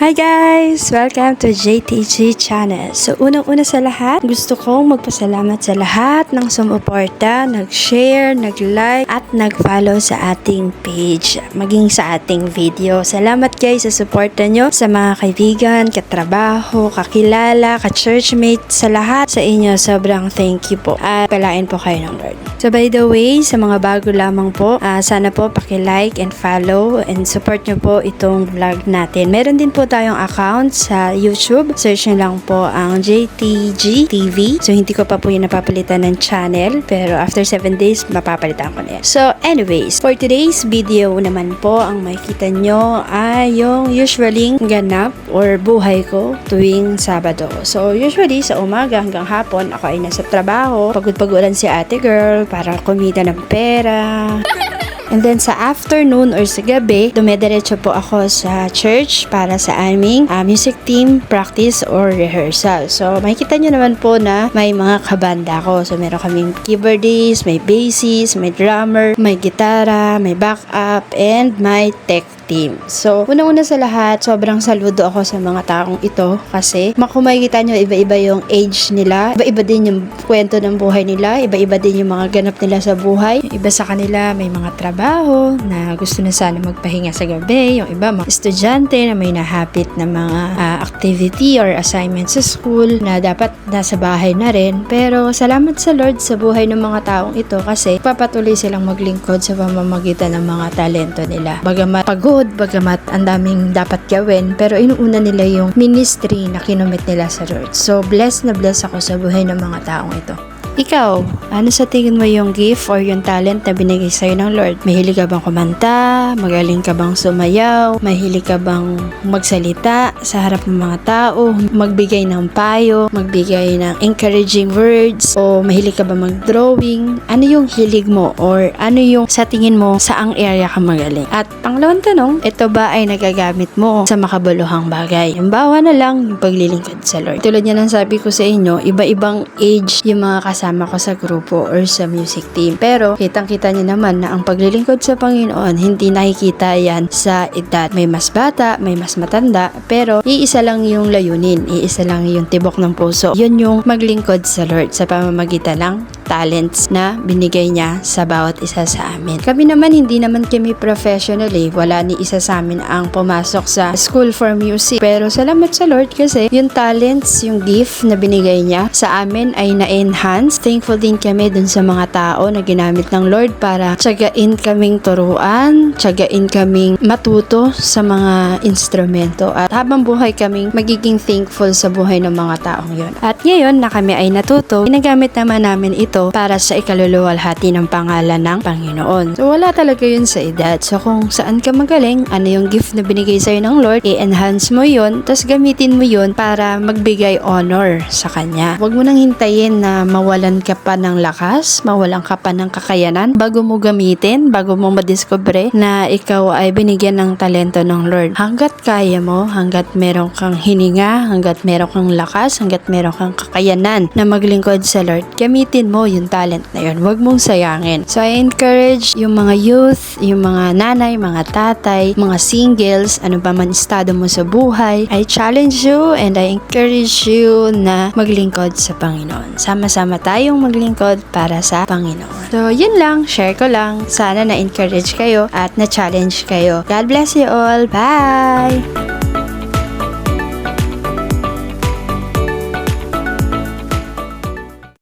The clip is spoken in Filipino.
Hi guys! Welcome to JTG Channel. So unang-una sa lahat, gusto kong magpasalamat sa lahat ng sumuporta, nag-share, nag-like at nag-follow sa ating page, maging sa ating video. Salamat guys sa suporta nyo, sa mga kaibigan, katrabaho, kakilala, ka-churchmate, sa lahat sa inyo. Sobrang thank you po at palain po kayo ng Lord. So by the way, sa mga bago lamang po, sana po paki-like and follow and support nyo po itong vlog natin. Meron din po tayong account sa YouTube. Search nyo lang po ang JTG TV. So, hindi ko pa po yung napapalitan ng channel. Pero, after 7 days, mapapalitan ko na yan. So, anyways, for today's video naman po, ang makikita nyo ay yung usually ganap or buhay ko tuwing Sabado. So, usually, sa umaga hanggang hapon, ako ay nasa trabaho. Pagod-paguran si ate girl para kumita ng pera. And then sa afternoon or sa gabi, dumediretso po ako sa church para sa aming music team practice or rehearsal. So makikita nyo naman po na may mga kabanda ko. So meron kaming keyboardist, may bassist, may drummer, may gitara, may backup, and may tech team. So, unang-una sa lahat, sobrang saludo ako sa mga taong ito kasi kung makikita nyo, iba-iba yung age nila, iba-iba din yung kwento ng buhay nila, iba-iba din yung mga ganap nila sa buhay. Yung iba sa kanila may mga trabaho na gusto na sana magpahinga sa gabi, yung iba mga estudyante na may nahapit na mga activity or assignment sa school na dapat nasa bahay na rin. Pero salamat sa Lord sa buhay ng mga taong ito kasi papatuloy silang maglingkod sa pamamagitan ng mga talento nila. Bagamat pagod, bagamat ang daming dapat gawin, pero inuuna nila yung ministry na kinumit nila sa Lord. So, blessed na blessed ako sa buhay ng mga taong ito. Ikaw, ano sa tingin mo yung gift or yung talent na binigay sa'yo ng Lord? Mahilig ka bang kumanta? Magaling ka bang sumayaw? Mahilig ka bang magsalita sa harap ng mga tao? Magbigay ng payo? Magbigay ng encouraging words? O mahilig ka ba mag-drawing? Ano yung hilig mo? Or ano yung sa tingin mo saang area ka magaling? At pangalawang tanong, ito ba ay nagagamit mo sa makabuluhang bagay? Halimbawa na lang yung paglilingkod sa Lord. Tulad niya ng sabi ko sa inyo, iba-ibang age yung mga kasama ko sa grupo or sa music team. Pero, kitang-kita niyo naman na ang paglilingkod sa Panginoon, hindi nakikita yan sa edad. May mas bata, may mas matanda, pero iisa lang yung layunin, iisa lang yung tibok ng puso. Yun yung maglingkod sa Lord sa pamamagitan ng talents na binigay niya sa bawat isa sa amin. Kami naman, hindi naman kami professional eh. Wala ni isa sa amin ang pumasok sa school for music. Pero salamat sa Lord kasi yung talents, yung gift na binigay niya sa amin ay na-enhance. Thankful din kami dun sa mga tao na ginamit ng Lord para tsagain kaming turuan, tsagain kaming matuto sa mga instrumento. At habang buhay kaming magiging thankful sa buhay ng mga taong yon. At ngayon na kami ay natuto, ginagamit naman namin ito para sa ikaluluwalhati ng pangalan ng Panginoon. So wala talaga yun sa edad. So kung saan ka magaling, ano yung gift na binigay sa'yo ng Lord, i-enhance mo yun, tapos gamitin mo yun para magbigay honor sa Kanya. Huwag mo nang hintayin na mawalan ka pa ng lakas, mawalan ka pa ng kakayanan bago mo gamitin, bago mo madiscover na ikaw ay binigyan ng talento ng Lord. Hanggat kaya mo, hanggat meron kang hininga, hanggat meron kang lakas, hanggat meron kang kakayanan na maglingkod sa Lord, gamitin mo yung talent na yun. Huwag mong sayangin. So, I encourage yung mga youth, yung mga nanay, mga tatay, mga singles, ano ba man estado mo sa buhay, I challenge you and I encourage you na maglingkod sa Panginoon. Sama-sama tayong maglingkod para sa Panginoon. So, yun lang. Share ko lang. Sana na-encourage kayo at na-challenge kayo. God bless you all. Bye!